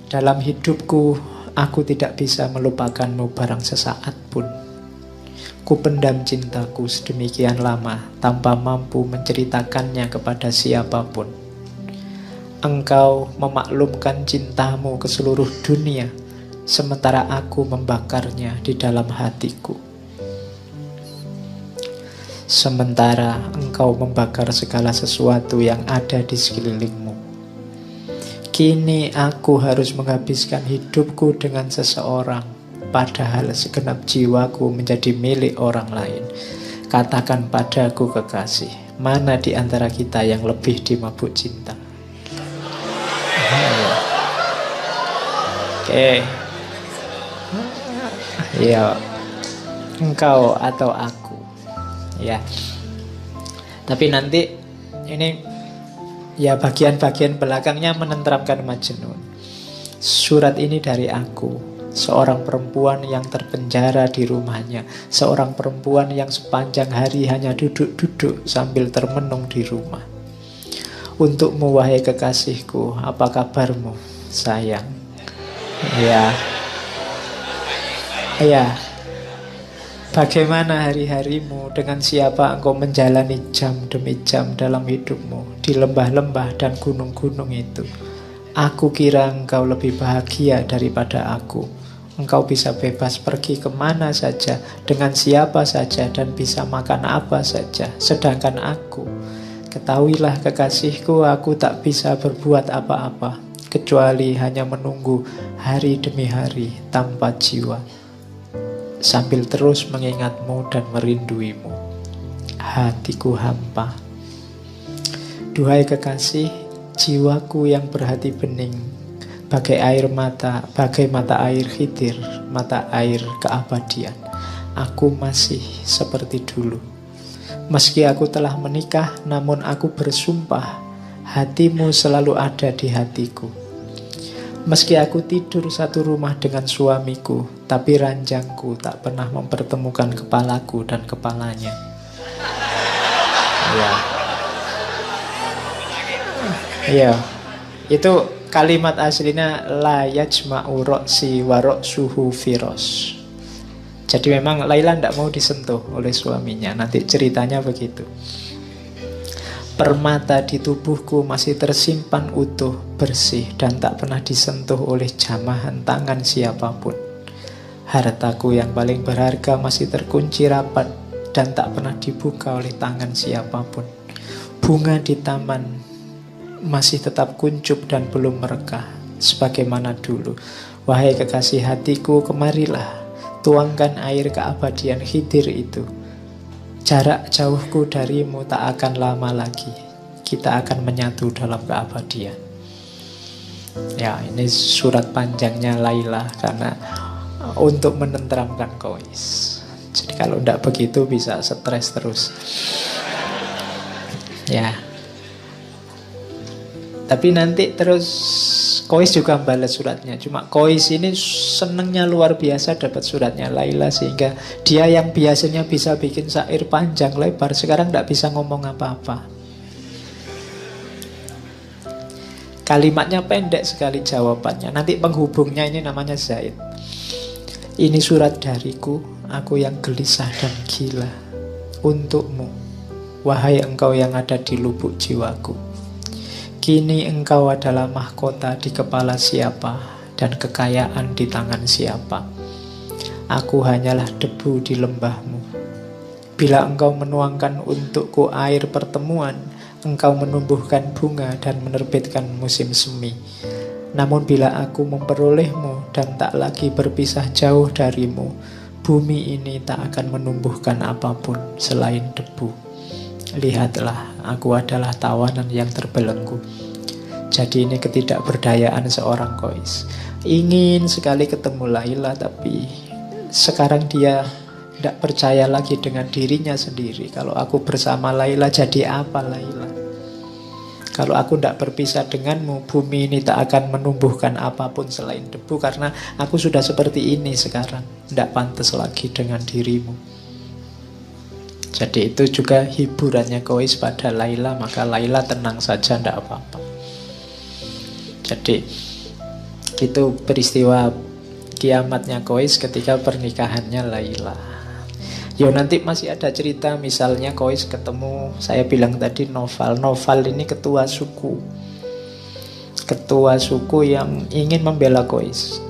Dalam hidupku, aku tidak bisa melupakanmu barang sesaat pun. Ku pendam cintaku sedemikian lama tanpa mampu menceritakannya kepada siapapun. Engkau memaklumkan cintamu ke seluruh dunia, sementara aku membakarnya di dalam hatiku. Sementara engkau membakar segala sesuatu yang ada di sekelilingmu. Kini aku harus menghabiskan hidupku dengan seseorang, padahal segenap jiwaku menjadi milik orang lain. Katakan padaku kekasih, mana di antara kita yang lebih dimabuk cinta? Oke. Ya, engkau atau aku. Ya. Tapi nanti ini ya bagian-bagian belakangnya menenteramkan Majnun. Surat ini dari aku, seorang perempuan yang terpenjara di rumahnya, seorang perempuan yang sepanjang hari hanya duduk-duduk sambil termenung di rumah. Untukmu wahai kekasihku, apa kabarmu sayang? Ya. Ya. Bagaimana hari-harimu? Dengan siapa engkau menjalani jam demi jam dalam hidupmu di lembah-lembah dan gunung-gunung itu? Aku kira engkau lebih bahagia daripada aku. Engkau bisa bebas pergi kemana saja, dengan siapa saja, dan bisa makan apa saja. Sedangkan aku, ketahuilah kekasihku, aku tak bisa berbuat apa-apa, kecuali hanya menunggu hari demi hari tanpa jiwa, sambil terus mengingatmu dan merinduimu. Hatiku hampa. Duhai kekasih, jiwaku yang berhati bening, bagai mata air Khidir, mata air keabadian. Aku masih seperti dulu. Meski aku telah menikah, namun aku bersumpah, hatimu selalu ada di hatiku. Meski aku tidur satu rumah dengan suamiku, tapi ranjangku tak pernah mempertemukan kepalaku dan kepalanya. Ya, itu kalimat aslinya la yajma'u ra'si wa ra'suhu firos. Jadi memang Laila tidak mau disentuh oleh suaminya. Nanti ceritanya begitu. Permata di tubuhku masih tersimpan utuh, bersih, dan tak pernah disentuh oleh jamahan tangan siapapun. Hartaku yang paling berharga masih terkunci rapat dan tak pernah dibuka oleh tangan siapapun. Bunga di taman masih tetap kuncup dan belum merekah sebagaimana dulu. Wahai kekasih hatiku, kemarilah, tuangkan air keabadian Khidir itu. Jarak jauhku darimu tak akan lama lagi. Kita akan menyatu dalam keabadian. Ya, ini surat panjangnya Laila karena untuk menenteramkan Qais. Jadi kalau tidak begitu bisa stres terus. Ya. Tapi nanti terus Qais juga balas suratnya. Cuma Qais ini senengnya luar biasa dapat suratnya Laila, sehingga dia yang biasanya bisa bikin syair panjang lebar sekarang tidak bisa ngomong apa-apa. Kalimatnya pendek sekali jawabannya. Nanti penghubungnya ini namanya Zaid. Ini surat dariku, aku yang gelisah dan gila. Untukmu, wahai engkau yang ada di lubuk jiwaku. Kini engkau adalah mahkota di kepala siapa dan kekayaan di tangan siapa. Aku hanyalah debu di lembahmu. Bila engkau menuangkan untukku air pertemuan, engkau menumbuhkan bunga dan menerbitkan musim semi. Namun bila aku memperolehmu dan tak lagi berpisah jauh darimu, bumi ini tak akan menumbuhkan apapun selain debu. Lihatlah, aku adalah tawanan yang terbelenggu. Jadi ini ketidakberdayaan seorang Qais. Ingin sekali ketemu Laila, tapi sekarang dia tidak percaya lagi dengan dirinya sendiri. Kalau aku bersama Laila, jadi apa Laila? Kalau aku tidak berpisah denganmu, bumi ini tak akan menumbuhkan apapun selain debu. Karena aku sudah seperti ini sekarang, tidak pantas lagi dengan dirimu. Jadi itu juga hiburannya Qais pada Laila. Maka Laila tenang saja, tidak apa-apa. Jadi Itu peristiwa kiamatnya Kois ketika pernikahannya Laila. Yo nanti masih ada cerita, misalnya Kois ketemu, saya bilang tadi Noval. Noval ini ketua suku. Ketua suku yang ingin membela Kois.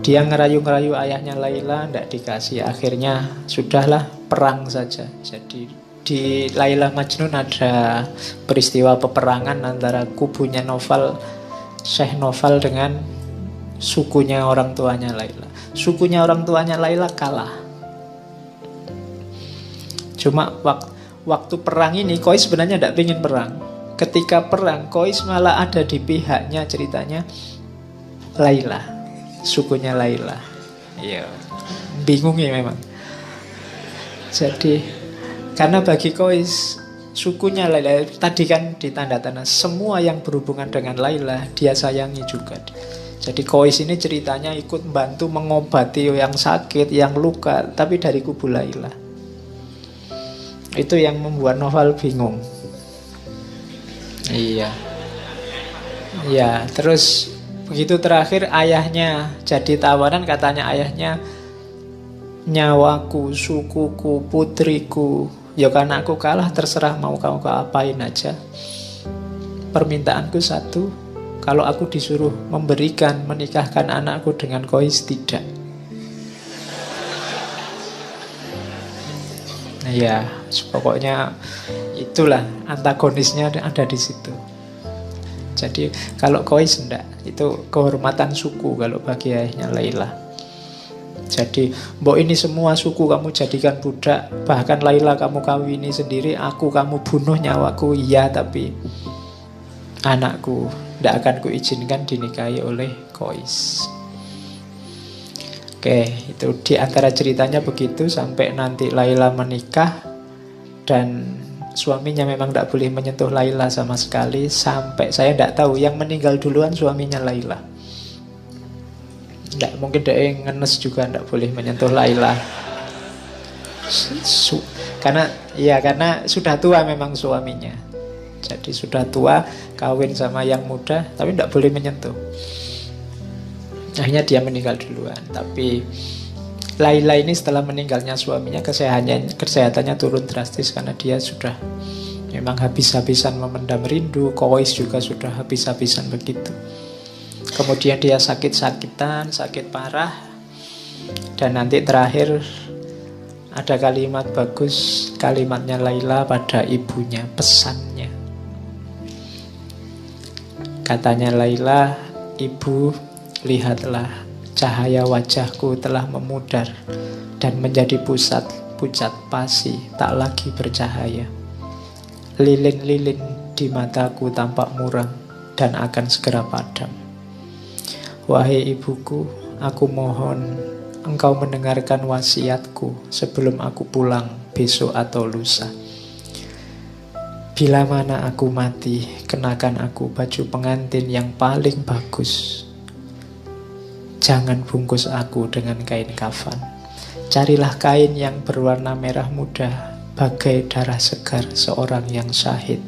Dia ngerayu-ngerayu ayahnya Laila, tidak dikasih. Akhirnya sudahlah, perang saja. Jadi di Laila Majnun ada peristiwa peperangan antara kubunya Noval, Syekh Noval dengan sukunya orang tuanya Laila. Sukunya orang tuanya Laila kalah. Cuma waktu perang ini Kois sebenarnya tidak ingin perang. Ketika perang Kois malah ada di pihaknya, ceritanya Laila, sukunya Laila. Iya, bingung ya memang. Jadi karena bagi Kois sukunya Laila tadi kan ditanda tanah semua yang berhubungan dengan Laila dia sayangi juga. Jadi Kois ini ceritanya ikut membantu mengobati yang sakit, yang luka, tapi dari kubu Laila. Itu yang membuat Noval bingung. Iya. Ya, terus begitu terakhir ayahnya jadi tawanan, katanya ayahnya, nyawaku, sukuku, putriku, ya karena aku kalah terserah mau kamu apain aja. Permintaanku satu, kalau aku disuruh memberikan, menikahkan anakku dengan Kois, tidak. Ya, pokoknya itulah antagonisnya ada di situ. Jadi kalau Kois enggak, itu kehormatan suku kalau bagi ayahnya Laila. Jadi, mbok ini semua suku kamu jadikan budak, bahkan Laila kamu kawini sendiri, aku kamu bunuh nyawaku, iya, tapi anakku tidak akan kuizinkan dinikahi oleh Kois. Oke, itu di antara ceritanya begitu sampai nanti Laila menikah dan suaminya memang tidak boleh menyentuh Laila sama sekali, sampai saya tidak tahu yang meninggal duluan suaminya Laila. Tidak mungkin dia ngenes juga tidak boleh menyentuh Laila. Karena sudah tua memang suaminya. Jadi sudah tua, kawin sama yang muda, tapi tidak boleh menyentuh. Akhirnya dia meninggal duluan. Tapi Laila ini setelah meninggalnya suaminya kesehatannya turun drastis karena dia sudah memang habis-habisan memendam rindu. Kois juga sudah habis-habisan begitu. Kemudian dia sakit-sakitan, sakit parah. Dan nanti terakhir ada kalimat bagus, kalimatnya Laila pada ibunya, pesannya. Katanya Laila, ibu, lihatlah, cahaya wajahku telah memudar dan menjadi pucat pasi, tak lagi bercahaya. Lilin-lilin di mataku tampak muram dan akan segera padam. Wahai ibuku, aku mohon engkau mendengarkan wasiatku sebelum aku pulang besok atau lusa. Bila mana aku mati, kenakan aku baju pengantin yang paling bagus. Jangan bungkus aku dengan kain kafan. Carilah kain yang berwarna merah muda, bagai darah segar seorang yang syahid.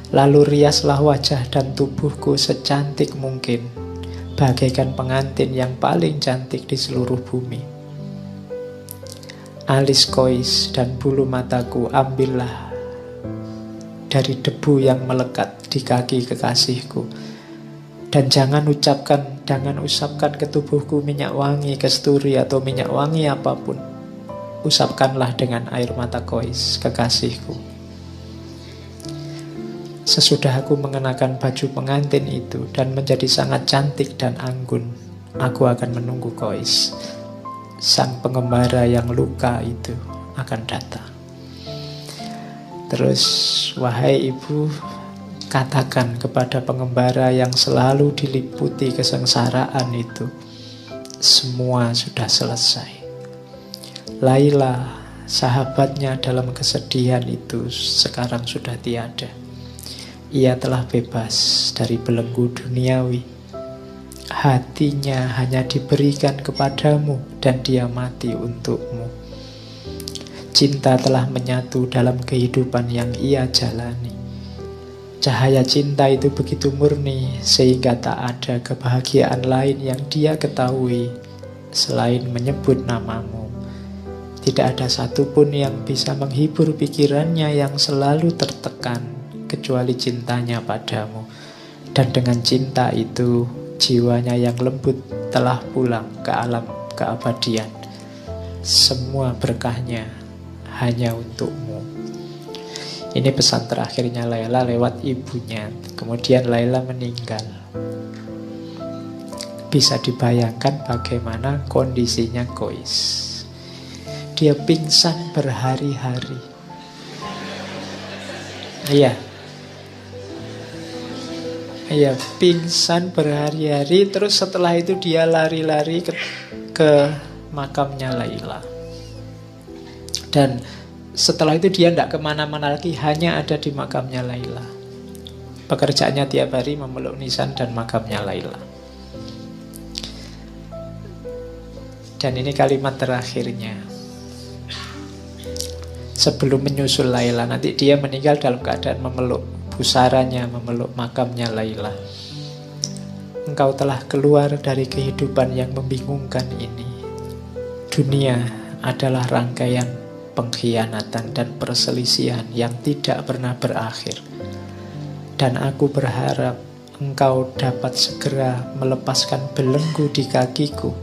Lalu riaslah wajah dan tubuhku secantik mungkin, bagaikan pengantin yang paling cantik di seluruh bumi. Alis Kois dan bulu mataku ambillah dari debu yang melekat di kaki kekasihku. Dan jangan usapkan ke tubuhku minyak wangi kesturi atau minyak wangi apapun. Usapkanlah dengan air mata Kois, kekasihku. Sesudah aku mengenakan baju pengantin itu dan menjadi sangat cantik dan anggun, aku akan menunggu Kois. Sang pengembara yang luka itu akan datang. Terus, wahai ibu, katakan kepada pengembara yang selalu diliputi kesengsaraan itu, semua sudah selesai. Laila, sahabatnya dalam kesedihan itu, sekarang sudah tiada. Ia telah bebas dari belenggu duniawi. Hatinya hanya diberikan kepadamu dan dia mati untukmu. Cinta telah menyatu dalam kehidupan yang ia jalani. Cahaya cinta itu begitu murni sehingga tak ada kebahagiaan lain yang dia ketahui selain menyebut namamu. Tidak ada satupun yang bisa menghibur pikirannya yang selalu tertekan kecuali cintanya padamu. Dan dengan cinta itu, jiwanya yang lembut telah pulang ke alam keabadian. Semua berkahnya hanya untukmu. Ini pesan terakhirnya Laila lewat ibunya. Kemudian Laila meninggal. Bisa dibayangkan bagaimana kondisinya Qais. Dia pingsan berhari-hari. Iya, pingsan berhari-hari. Terus setelah itu dia lari-lari ke makamnya Laila. Dan setelah itu dia tidak kemana-mana lagi, hanya ada di makamnya Laila. Pekerjaannya tiap hari memeluk nisan dan makamnya Laila. Dan ini kalimat terakhirnya. Sebelum menyusul Laila, nanti dia meninggal dalam keadaan memeluk pusaranya, memeluk makamnya Laila. Engkau telah keluar dari kehidupan yang membingungkan ini. Dunia adalah rangkaian pengkhianatan dan perselisihan yang tidak pernah berakhir. Dan aku berharap engkau dapat segera melepaskan belenggu di kakiku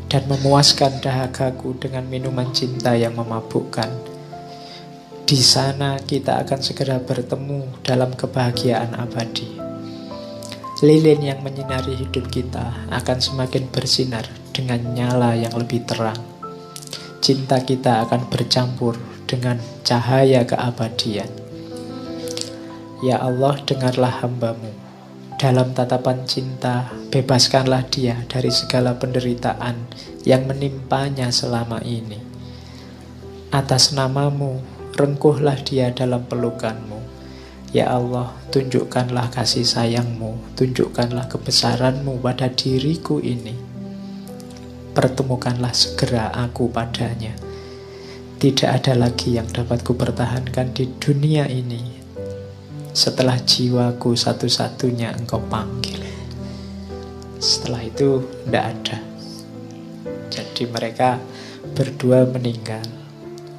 dan memuaskan dahagaku dengan minuman cinta yang memabukkan. Di sana kita akan segera bertemu dalam kebahagiaan abadi. Lilin yang menyinari hidup kita akan semakin bersinar dengan nyala yang lebih terang. Cinta kita akan bercampur dengan cahaya keabadian. Ya Allah, dengarlah hamba-Mu. Dalam tatapan cinta, bebaskanlah dia dari segala penderitaan yang menimpanya selama ini. Atas nama-Mu, rengkuhlah dia dalam pelukan-Mu. Ya Allah, tunjukkanlah kasih sayang-Mu, tunjukkanlah kebesaran-Mu pada diriku ini. Pertemukanlah segera aku padanya. Tidak ada lagi yang dapat kupertahankan di dunia ini setelah jiwaku satu-satunya Engkau panggil. Setelah itu tidak ada. Jadi mereka berdua meninggal.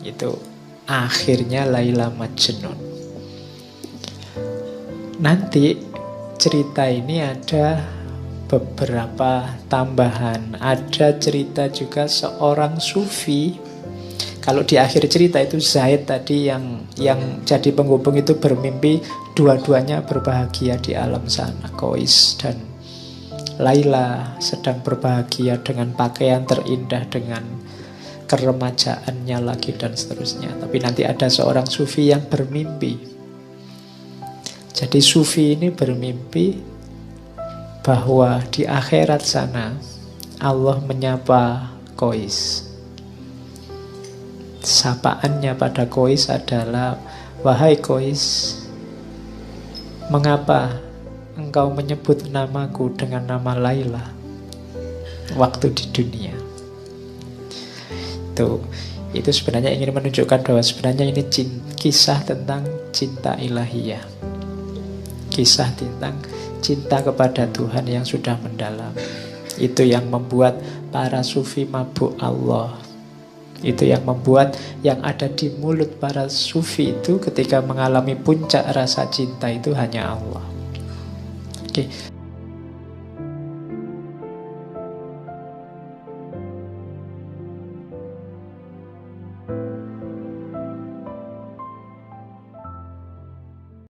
Itu akhirnya Laila Majnun. Nanti cerita ini ada beberapa tambahan. Ada cerita juga seorang sufi. Kalau di akhir cerita itu Zaid tadi yang jadi penghubung itu bermimpi dua-duanya berbahagia di alam sana. Qais dan Laila sedang berbahagia dengan pakaian terindah, dengan keremajaannya lagi dan seterusnya. Tapi nanti ada seorang sufi yang bermimpi. Jadi sufi ini bermimpi bahwa di akhirat sana Allah menyapa Qais. Sapaannya pada Qais adalah, wahai Qais, mengapa engkau menyebut namaku dengan nama Laila waktu di dunia? Itu sebenarnya ingin menunjukkan bahwa sebenarnya ini kisah tentang cinta ilahiyah. Kisah tentang cinta kepada Tuhan yang sudah mendalam. Itu yang membuat para sufi mabuk Allah. Itu yang membuat yang ada di mulut para sufi itu ketika mengalami puncak rasa cinta itu hanya Allah. Oke.